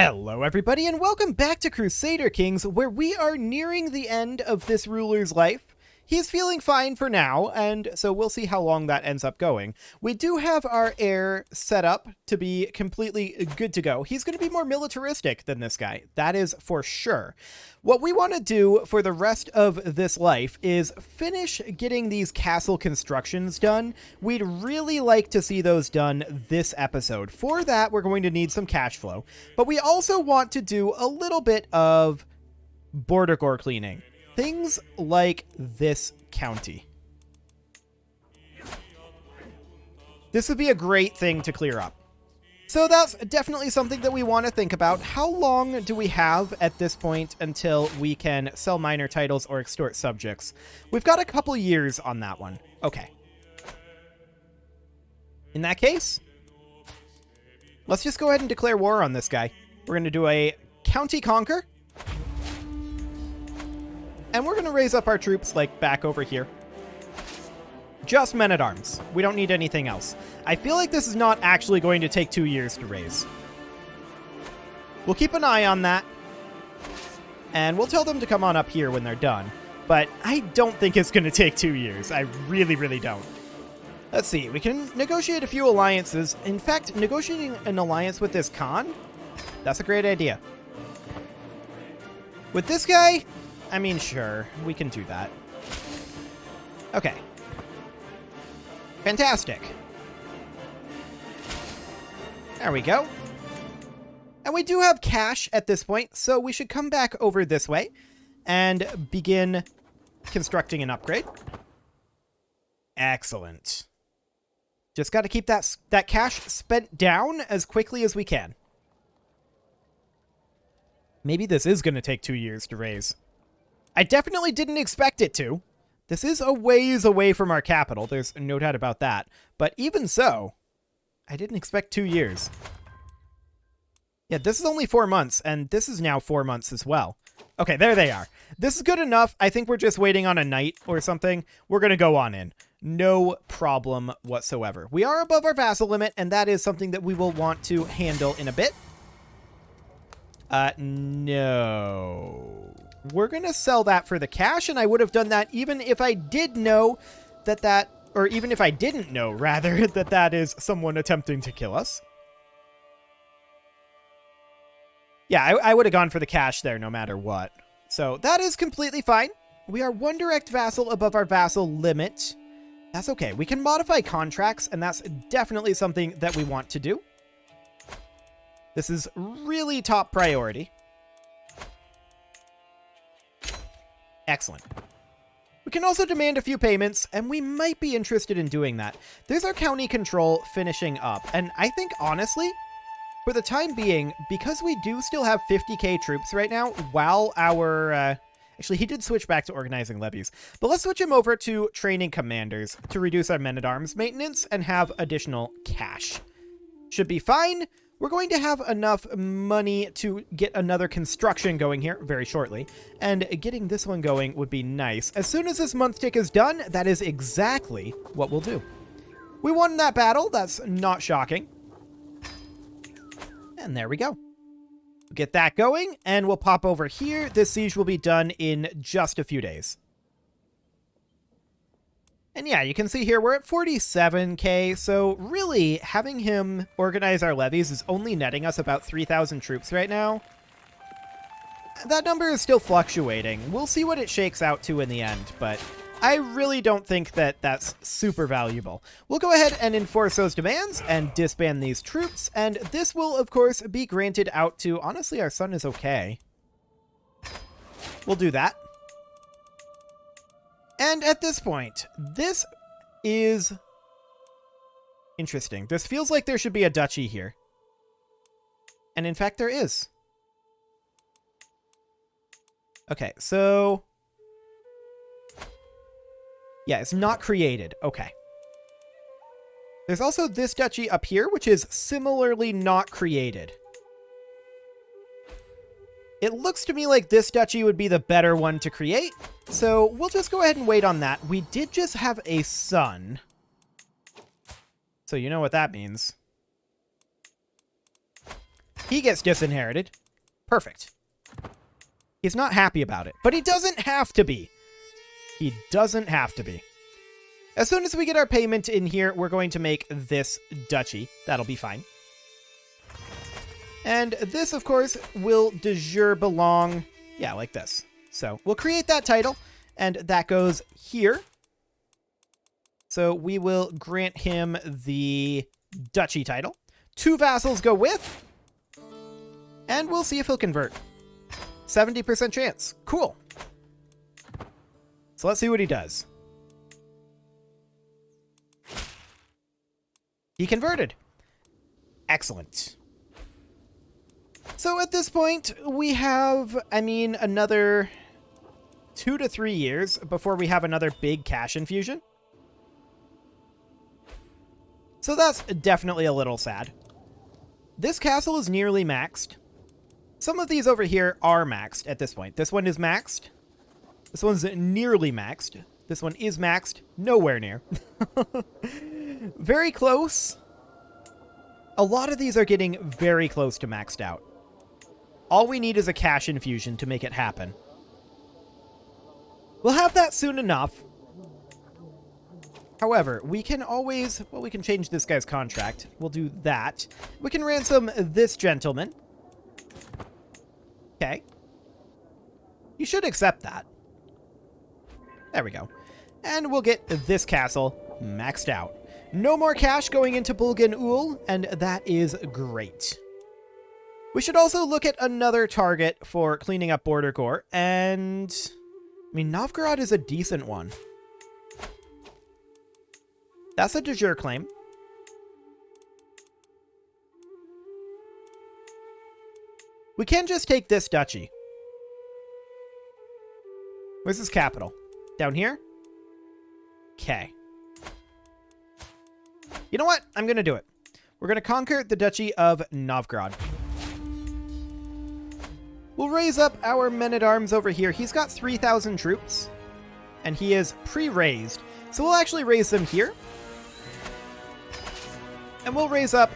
Hello everybody and welcome back to Crusader Kings, where we are nearing the end of this ruler's life. He's feeling fine for now, and so we'll see how long that ends up going. We do have our heir set up to be completely good to go. He's going to be more militaristic than this guy, that is for sure. What we want to do for the rest of this life is finish getting these castle constructions done. We'd really like to see those done this episode. For that, we're going to need some cash flow, but we also want to do a little bit of border gore cleaning. Things like this county. This would be a great thing to clear up. So that's definitely something that we want to think about. How long do we have at this point until we can sell minor titles or extort subjects? We've got a couple years on that one. Okay. In that case, let's just go ahead and declare war on this guy. We're going to do a county conquer. And we're going to raise up our troops, like, back over here. Just men-at-arms. We don't need anything else. I feel like this is not actually going to take 2 years to raise. We'll keep an eye on that. And we'll tell them to come on up here when they're done. But I don't think it's going to take 2 years. I really, really don't. Let's see. We can negotiate a few alliances. In fact, negotiating an alliance with this Khan? That's a great idea. With this guy? I mean, sure, we can do that. Okay. Fantastic. There we go. And we do have cash at this point, so we should come back over this way and begin constructing an upgrade. Excellent. Just got to keep that cash spent down as quickly as we can. Maybe this is going to take 2 years to raise. I definitely didn't expect it to. This is a ways away from our capital. There's no doubt about that. But even so, I didn't expect 2 years. Yeah, this is only 4 months, and this is now 4 months as well. Okay, there they are. This is good enough. I think we're just waiting on a knight or something. We're going to go on in. No problem whatsoever. We are above our vassal limit, and that is something that we will want to handle in a bit. No. We're going to sell that for the cash, and I would have done that even if I did know or even if I didn't know, rather, that is someone attempting to kill us. Yeah, I would have gone for the cash there no matter what. So that is completely fine. We are one direct vassal above our vassal limit. That's okay. We can modify contracts, and that's definitely something that we want to do. This is really top priority. Excellent. We can also demand a few payments, and we might be interested in doing that. There's our county control finishing up, and I think, honestly, for the time being, because we do still have 50k troops right now, while our... actually, he did switch back to organizing levies, but let's switch him over to training commanders to reduce our men-at-arms maintenance and have additional cash. Should be fine. We're going to have enough money to get another construction going here very shortly, and getting this one going would be nice. As soon as this month tick is done, that is exactly what we'll do. We won that battle. That's not shocking. And there we go. Get that going, and we'll pop over here. This siege will be done in just a few days. And yeah, you can see here we're at 47k, so really having him organize our levies is only netting us about 3,000 troops right now. That number is still fluctuating. We'll see what it shakes out to in the end, but I really don't think that that's super valuable. We'll go ahead and enforce those demands and disband these troops, and this will, of course, be granted out to, honestly, our son is okay. We'll do that. And at this point, this is interesting. This feels like there should be a duchy here. And in fact, there is. Okay, so... yeah, it's not created. Okay. There's also this duchy up here, which is similarly not created. It looks to me like this duchy would be the better one to create, so we'll just go ahead and wait on that. We did just have a son, so you know what that means. He gets disinherited. Perfect. He's not happy about it, but he doesn't have to be. He doesn't have to be. As soon as we get our payment in here, we're going to make this duchy. That'll be fine. And this, of course, will de jure belong, yeah, like this. So we'll create that title, and that goes here. So we will grant him the duchy title. 2 vassals go with, and we'll see if he'll convert. 70% chance. Cool. So let's see what he does. He converted. Excellent. So at this point, we have, another 2 to 3 years before we have another big cash infusion. So that's definitely a little sad. This castle is nearly maxed. Some of these over here are maxed at this point. This one is maxed. This one's nearly maxed. This one is maxed. Nowhere near. Very close. A lot of these are getting very close to maxed out. All we need is a cash infusion to make it happen. We'll have that soon enough. However, we can always... Well, we can change this guy's contract. We'll do that. We can ransom this gentleman. Okay. You should accept that. There we go. And we'll get this castle maxed out. No more cash going into Bulgan Ul, and that is great. We should also look at another target for cleaning up Border Gore, and... Novgorod is a decent one. That's a de jure claim. We can just take this duchy. Where's his capital? Down here? Okay. You know what? I'm going to do it. We're going to conquer the Duchy of Novgorod. We'll raise up our men-at-arms over here. He's got 3,000 troops, and he is pre-raised. So we'll actually raise them here. And we'll raise up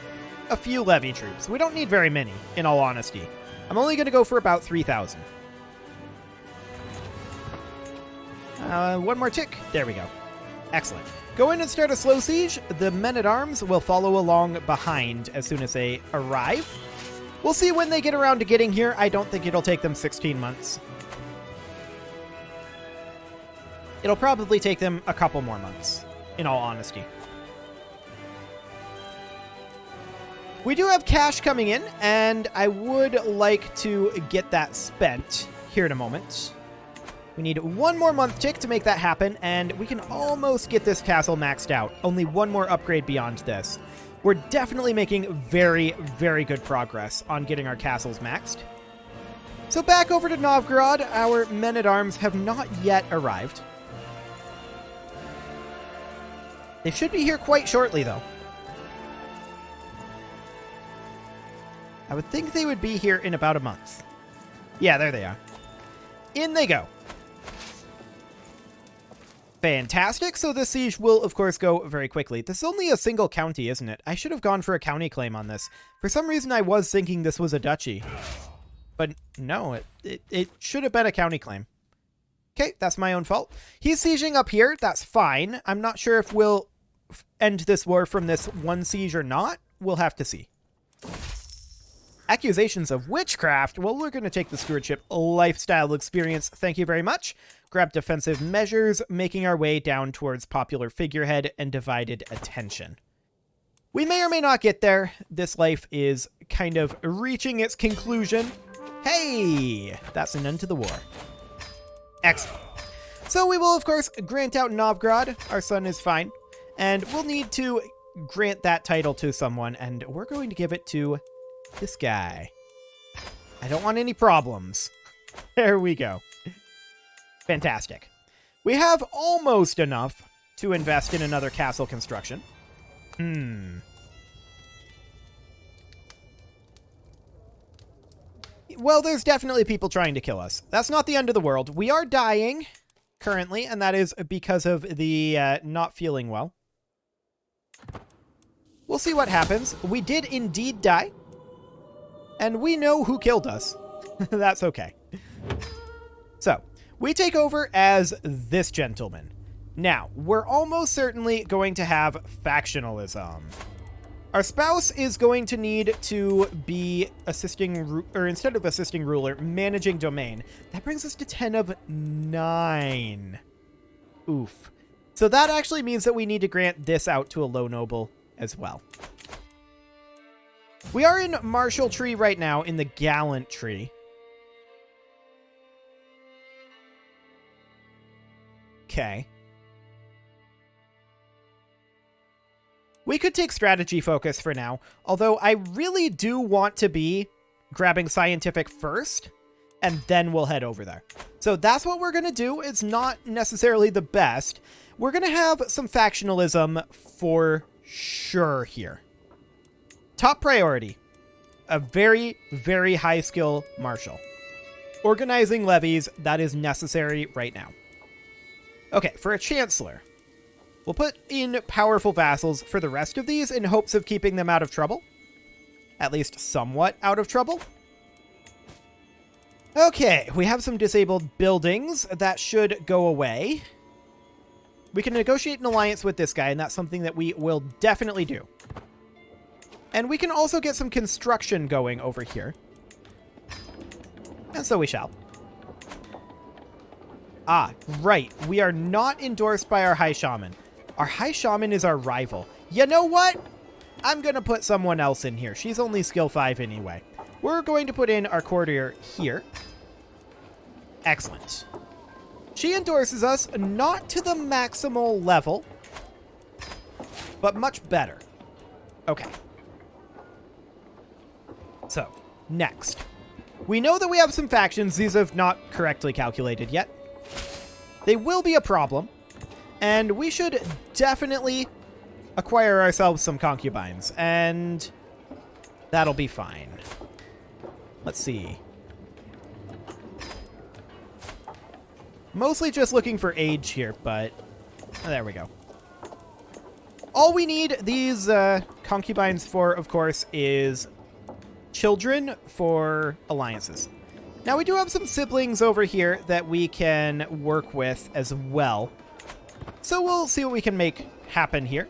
a few levy troops. We don't need very many, in all honesty. I'm only going to go for about 3,000. One more tick. There we go. Excellent. Go in and start a slow siege. The men-at-arms will follow along behind as soon as they arrive. We'll see when they get around to getting here. I don't think it'll take them 16 months. It'll probably take them a couple more months, in all honesty. We do have cash coming in, and I would like to get that spent here in a moment. We need one more month tick to make that happen, and we can almost get this castle maxed out. Only one more upgrade beyond this. We're definitely making very, very good progress on getting our castles maxed. So back over to Novgorod, our men-at-arms have not yet arrived. They should be here quite shortly, though. I would think they would be here in about a month. Yeah, there they are. In they go. Fantastic. So the siege will, of course, go very quickly. This is only a single county, isn't it? I should have gone for a county claim on this. For some reason, I was thinking this was a duchy. But no, it should have been a county claim. Okay, that's my own fault. He's sieging up here. That's fine. I'm not sure if we'll end this war from this one siege or not. We'll have to see. Accusations of witchcraft. Well, we're going to take the stewardship lifestyle experience. Thank you very much. Grab defensive measures, making our way down towards popular figurehead and divided attention. We may or may not get there. This life is kind of reaching its conclusion. Hey, that's an end to the war. Excellent. So we will, of course, grant out Novgorod. Our son is fine. And we'll need to grant that title to someone, and we're going to give it to this guy. I don't want any problems. There we go. Fantastic. We have almost enough to invest in another castle construction. Well, there's definitely people trying to kill us. That's not the end of the world. We are dying currently, and that is because of the not feeling well. We'll see what happens. We did indeed die. And we know who killed us. That's okay. So, we take over as this gentleman. Now, we're almost certainly going to have factionalism. Our spouse is going to need to be assisting, or instead of assisting ruler, managing domain. That brings us to 10 of 9. Oof. So that actually means that we need to grant this out to a low noble as well. We are in martial tree right now, in the gallant tree. Okay. We could take strategy focus for now, although I really do want to be grabbing scientific first, and then we'll head over there. So that's what we're going to do. It's not necessarily the best. We're going to have some factionalism for sure here. Top priority, a very, very high skill marshal. Organizing levies, that is necessary right now. Okay, for a chancellor, we'll put in powerful vassals for the rest of these in hopes of keeping them out of trouble. At least somewhat out of trouble. Okay, we have some disabled buildings that should go away. We can negotiate an alliance with this guy, and that's something that we will definitely do. And we can also get some construction going over here. And so we shall. Ah, right. We are not endorsed by our High Shaman. Our High Shaman is our rival. You know what? I'm going to put someone else in here. She's only skill 5 anyway. We're going to put in our courtier here. Excellent. She endorses us, not to the maximal level, but much better. Okay. So, next. We know that we have some factions. These have not correctly calculated yet. They will be a problem, and we should definitely acquire ourselves some concubines, and that'll be fine. Let's see. Mostly just looking for age here, but there we go. All we need these concubines for, of course, is children for alliances. Now, we do have some siblings over here that we can work with as well. So we'll see what we can make happen here.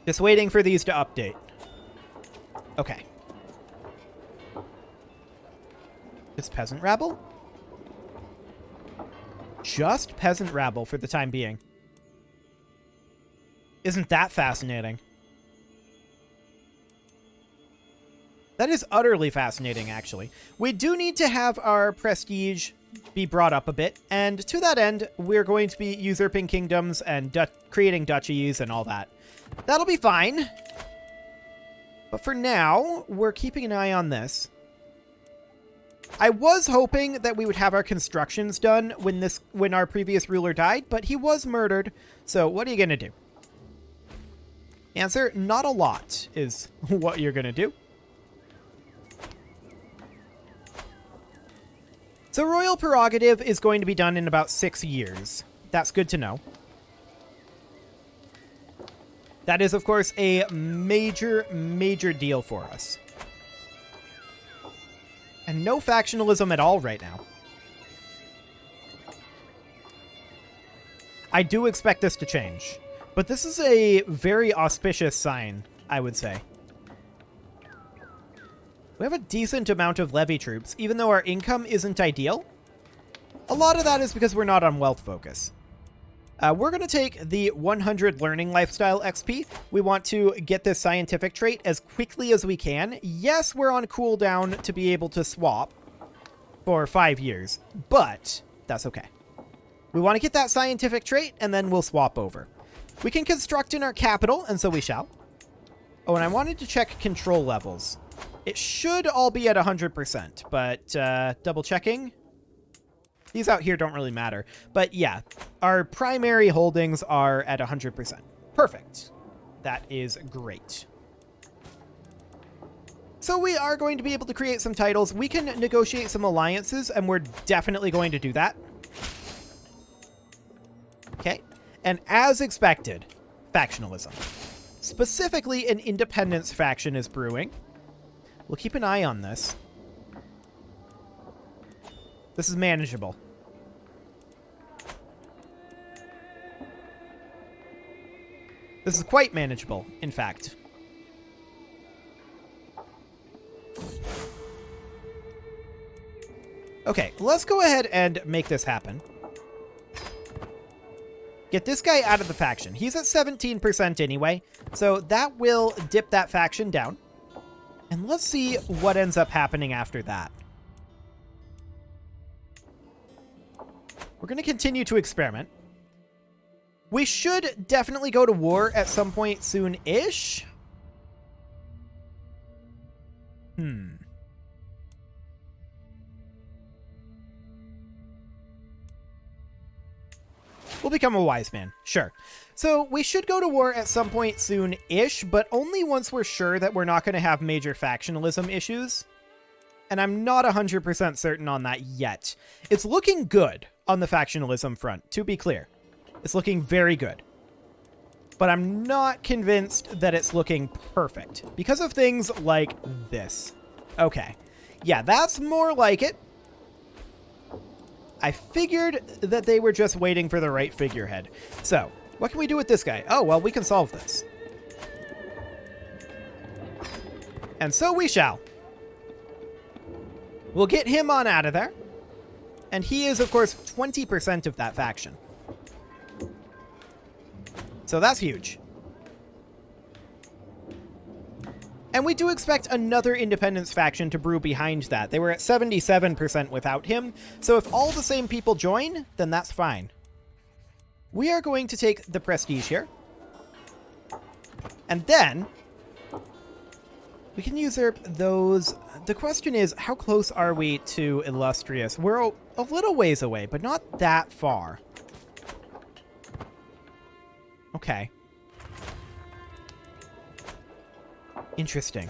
Just waiting for these to update. Okay. It's peasant rabble? Just peasant rabble for the time being. Isn't that fascinating? That is utterly fascinating, actually. We do need to have our prestige be brought up a bit, and to that end, we're going to be usurping kingdoms and creating duchies and all that. That'll be fine. But for now, we're keeping an eye on this. I was hoping that we would have our constructions done when our previous ruler died, but he was murdered, so what are you going to do? Answer, not a lot is what you're going to do. So royal prerogative is going to be done in about 6 years. That's good to know. That is, of course, a major, major deal for us. And no factionalism at all right now. I do expect this to change. But this is a very auspicious sign, I would say. We have a decent amount of levy troops, even though our income isn't ideal. A lot of that is because we're not on wealth focus. We're going to take the 100 learning lifestyle XP. We want to get this scientific trait as quickly as we can. Yes, we're on cooldown to be able to swap for 5 years, but that's okay. We want to get that scientific trait, and then we'll swap over. We can construct in our capital, and so we shall. Oh, and I wanted to check control levels. It should all be at 100%, but double checking. These out here don't really matter. But yeah, our primary holdings are at 100%. Perfect. That is great. So we are going to be able to create some titles. We can negotiate some alliances, and we're definitely going to do that. Okay. And as expected, factionalism. Specifically, an independence faction is brewing. We'll keep an eye on this. This is manageable. This is quite manageable, in fact. Okay, let's go ahead and make this happen. Get this guy out of the faction. He's at 17% anyway, so that will dip that faction down. And let's see what ends up happening after that. We're going to continue to experiment. We should definitely go to war at some point soon-ish. We'll become a wise man. Sure. So we should go to war at some point soon-ish, but only once we're sure that we're not going to have major factionalism issues. And I'm not 100% certain on that yet. It's looking good on the factionalism front, to be clear. It's looking very good. But I'm not convinced that it's looking perfect because of things like this. Okay. Yeah, that's more like it. I figured that they were just waiting for the right figurehead. So, what can we do with this guy? Oh, well, we can solve this. And so we shall. We'll get him on out of there. And he is, of course, 20% of that faction. So that's huge. And we do expect another independence faction to brew behind that. They were at 77% without him, so if all the same people join, then that's fine. We are going to take the prestige here. And then we can usurp those. The question is, how close are we to Illustrious? We're a little ways away, but not that far. Okay. Interesting.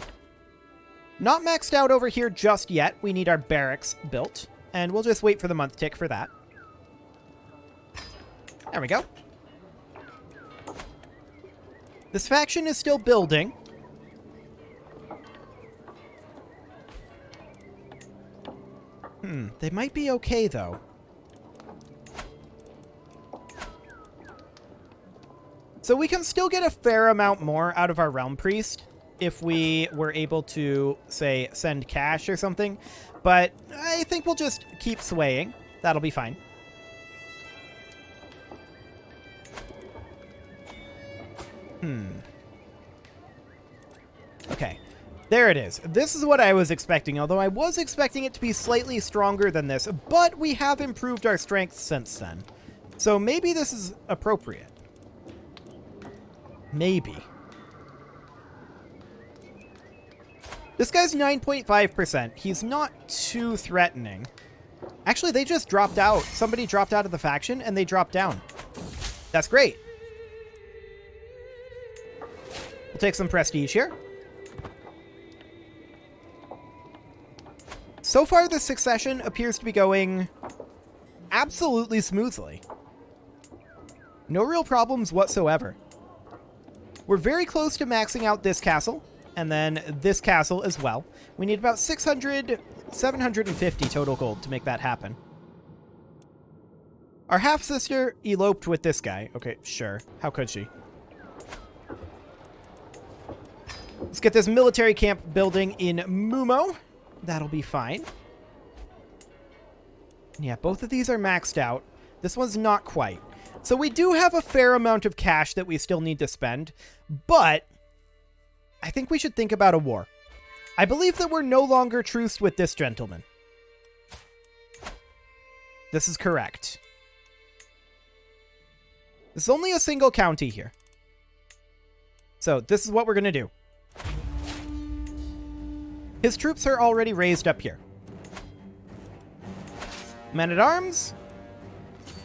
Not maxed out over here just yet. We need our barracks built, and we'll just wait for the month tick for that. There we go. This faction is still building. They might be okay, though. So we can still get a fair amount more out of our Realm Priest if we were able to, say, send cash or something. But I think we'll just keep swaying. That'll be fine. Okay. There it is. This is what I was expecting, although I was expecting it to be slightly stronger than this, but we have improved our strength since then. So maybe this is appropriate. Maybe. This guy's 9.5%. He's not too threatening. Actually, they just dropped out. Somebody dropped out of the faction, and they dropped down. That's great. We'll take some prestige here. So far, the succession appears to be going absolutely smoothly. No real problems whatsoever. We're very close to maxing out this castle, and then this castle as well. We need about 750 total gold to make that happen. Our half-sister eloped with this guy. Okay, sure. How could she? Let's get this military camp building in Mumo. That'll be fine. Yeah, both of these are maxed out. This one's not quite. So we do have a fair amount of cash that we still need to spend, but I think we should think about a war. I believe that we're no longer truced with this gentleman. This is correct. This is only a single county here. So this is what we're going to do. His troops are already raised up here. Men-at-arms.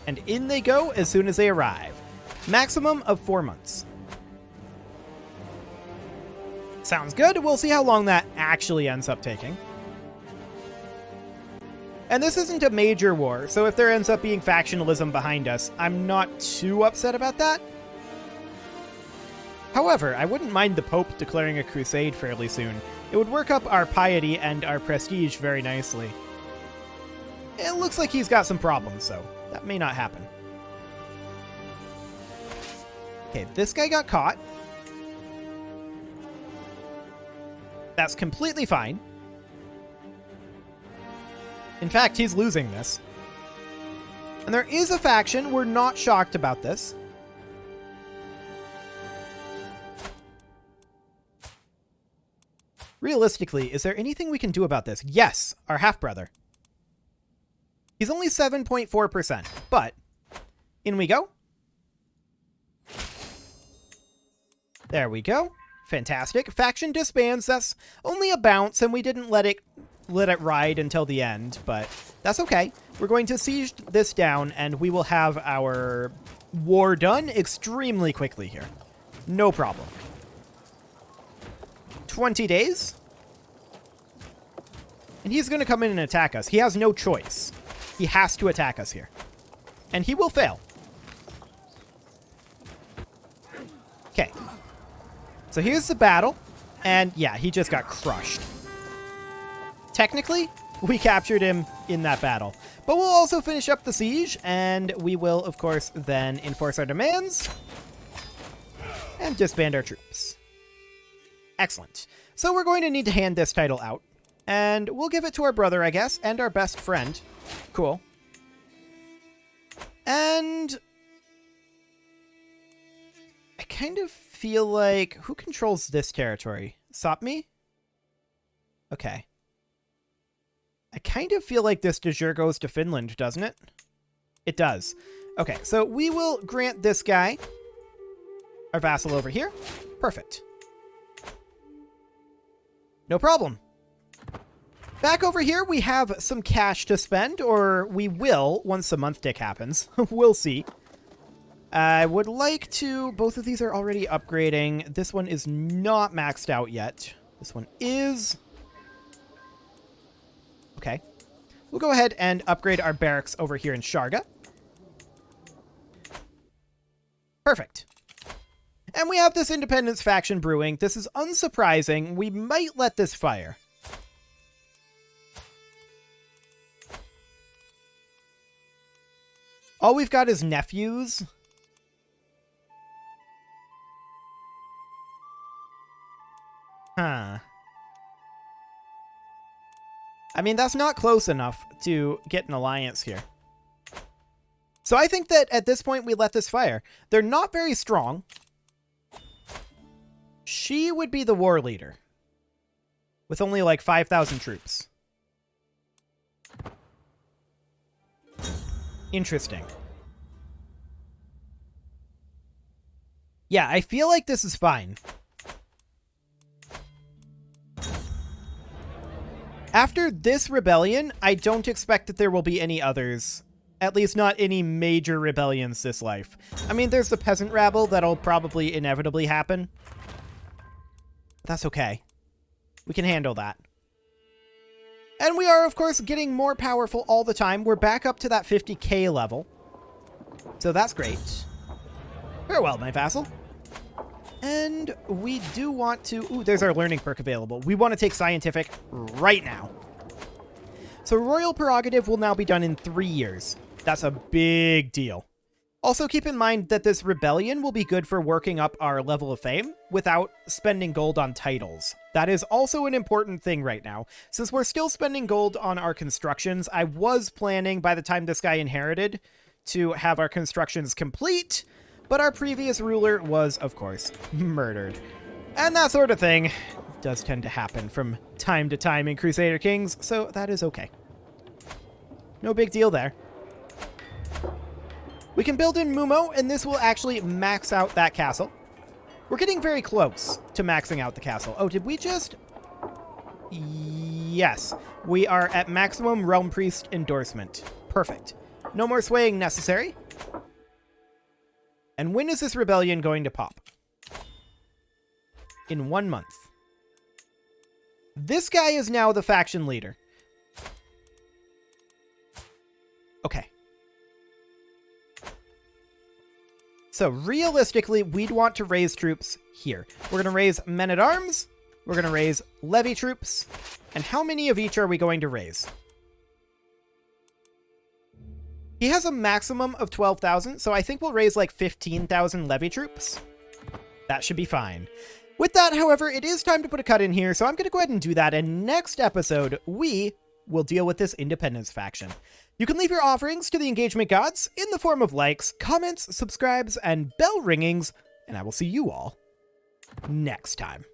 And in they go as soon as they arrive. Maximum of 4 months. Sounds good. We'll see how long that actually ends up taking. And this isn't a major war, so if there ends up being factionalism behind us, I'm not too upset about that. However, I wouldn't mind the Pope declaring a crusade fairly soon. It would work up our piety and our prestige very nicely. It looks like he's got some problems, so that may not happen. Okay, this guy got caught. That's completely fine. In fact, he's losing this. And there is a faction. We're not shocked about this. Realistically, is there anything we can do about this? Yes, our half-brother. He's only 7.4%, but in we go. There we go. Fantastic. Faction disbands. That's only a bounce, and we didn't let it ride until the end, but that's okay. We're going to siege this down, and we will have our war done extremely quickly here. No problem. 20 days. And he's going to come in and attack us. He has no choice. He has to attack us here. And he will fail. Okay. So here's the battle. And yeah, he just got crushed. Technically, we captured him in that battle. But we'll also finish up the siege. And we will, of course, then enforce our demands. And disband our troops. Excellent. So we're going to need to hand this title out. And we'll give it to our brother, I guess, and our best friend. Cool. And I kind of feel like... Who controls this territory? Sapmi? Okay. I kind of feel like this de jure goes to Finland, doesn't it? It does. Okay, so we will grant this guy our vassal over here. Perfect. No problem. Back over here, we have some cash to spend, or we will once the month tick happens. We'll see. I would like to... Both of these are already upgrading. This one is not maxed out yet. This one is. Okay. We'll go ahead and upgrade our barracks over here in Sharga. Perfect. And we have this independence faction brewing. This is unsurprising. We might let this fire. All we've got is nephews. Huh. I mean, that's not close enough to get an alliance here. So I think that at this point we let this fire. They're not very strong. She would be the war leader. With only like 5,000 troops. Interesting. Yeah, I feel like this is fine. After this rebellion, I don't expect that there will be any others. At least not any major rebellions this life. I mean, there's the peasant rabble that'll probably inevitably happen. That's okay. We can handle that. And we are, of course, getting more powerful all the time. We're back up to that 50k level. So that's great. Very well, my vassal. And we do want to... Ooh, there's our learning perk available. We want to take scientific right now. So royal prerogative will now be done in 3 years. That's a big deal. Also, keep in mind that this rebellion will be good for working up our level of fame without spending gold on titles. That is also an important thing right now. Since we're still spending gold on our constructions, I was planning by the time this guy inherited to have our constructions complete, but our previous ruler was, of course, murdered. And that sort of thing does tend to happen from time to time in Crusader Kings, so that is okay. No big deal there. We can build in Mumo, and this will actually max out that castle. We're getting very close to maxing out the castle. Oh, did we just... Yes. We are at maximum Realm Priest endorsement. Perfect. No more swaying necessary. And when is this rebellion going to pop? In 1 month. This guy is now the faction leader. Okay. So realistically, we'd want to raise troops here. We're going to raise men-at-arms. We're going to raise levy troops. And how many of each are we going to raise? He has a maximum of 12,000, so I think we'll raise like 15,000 levy troops. That should be fine. With that, however, it is time to put a cut in here, so I'm going to go ahead and do that, and next episode, we will deal with this independence faction. You can leave your offerings to the engagement gods in the form of likes, comments, subscribes, and bell ringings, and I will see you all next time.